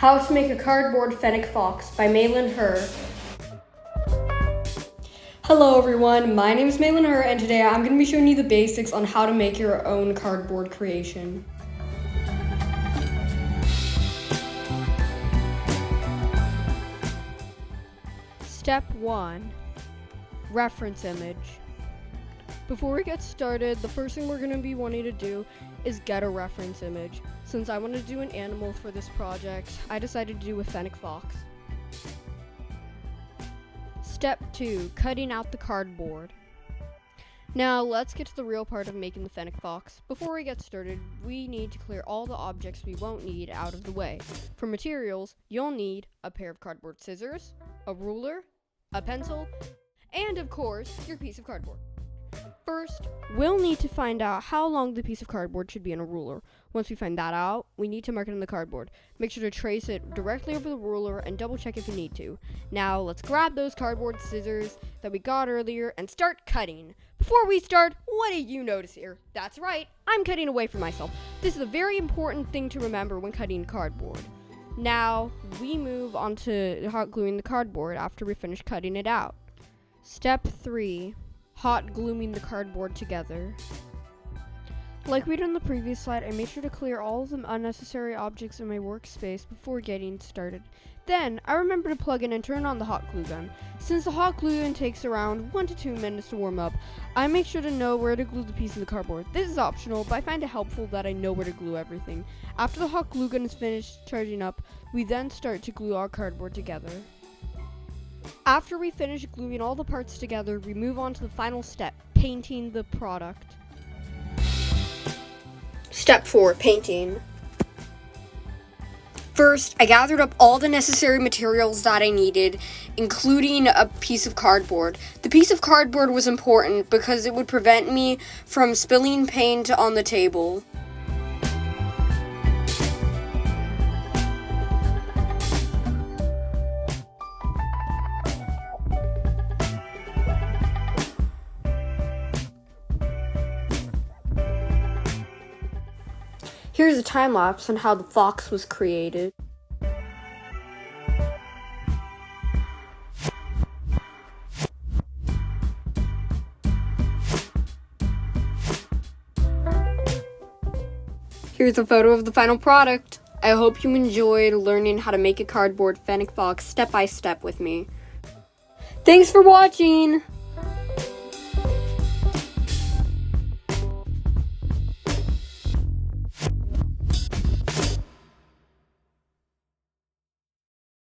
How to Make a Cardboard Fennec Fox by Maylin, Herr. Hello everyone, my name is Maylin, Herr, and today I'm going to be showing you the basics on how to make your own cardboard creation. Step 1. Reference image. Before we get started, the first thing we're going to be wanting to do is get a reference image. Since I want to do an animal for this project, I decided to do a fennec fox. Step 2. Cutting out the cardboard. Now let's get to the real part of making the fennec fox. Before we get started, we need to clear all the objects we won't need out of the way. For materials, you'll need a pair of cardboard scissors, a ruler, a pencil, and of course, your piece of cardboard. First, we'll need to find out how long the piece of cardboard should be in a ruler. Once we find that out, we need to mark it on the cardboard. Make sure to trace it directly over the ruler and double check if you need to. Now, let's grab those cardboard scissors that we got earlier and start cutting. Before we start, what do you notice here? That's right, I'm cutting away from myself. This is a very important thing to remember when cutting cardboard. Now, we move on to hot gluing the cardboard after we finish cutting it out. Step 3. Hot gluing the cardboard together. Like we did in the previous slide, I made sure to clear all of the unnecessary objects in my workspace before getting started. Then, I remember to plug in and turn on the hot glue gun. Since the hot glue gun takes around 1 to 2 minutes to warm up, I make sure to know where to glue the piece of the cardboard. This is optional, but I find it helpful that I know where to glue everything. After the hot glue gun is finished charging up, we then start to glue our cardboard together. After we finish gluing all the parts together, we move on to the final step, painting the product. Step 4, painting. First, I gathered up all the necessary materials that I needed, including a piece of cardboard. The piece of cardboard was important because it would prevent me from spilling paint on the table. Here's a time lapse on how the fox was created. Here's a photo of the final product. I hope you enjoyed learning how to make a cardboard fennec fox step by step with me. Thanks for watching!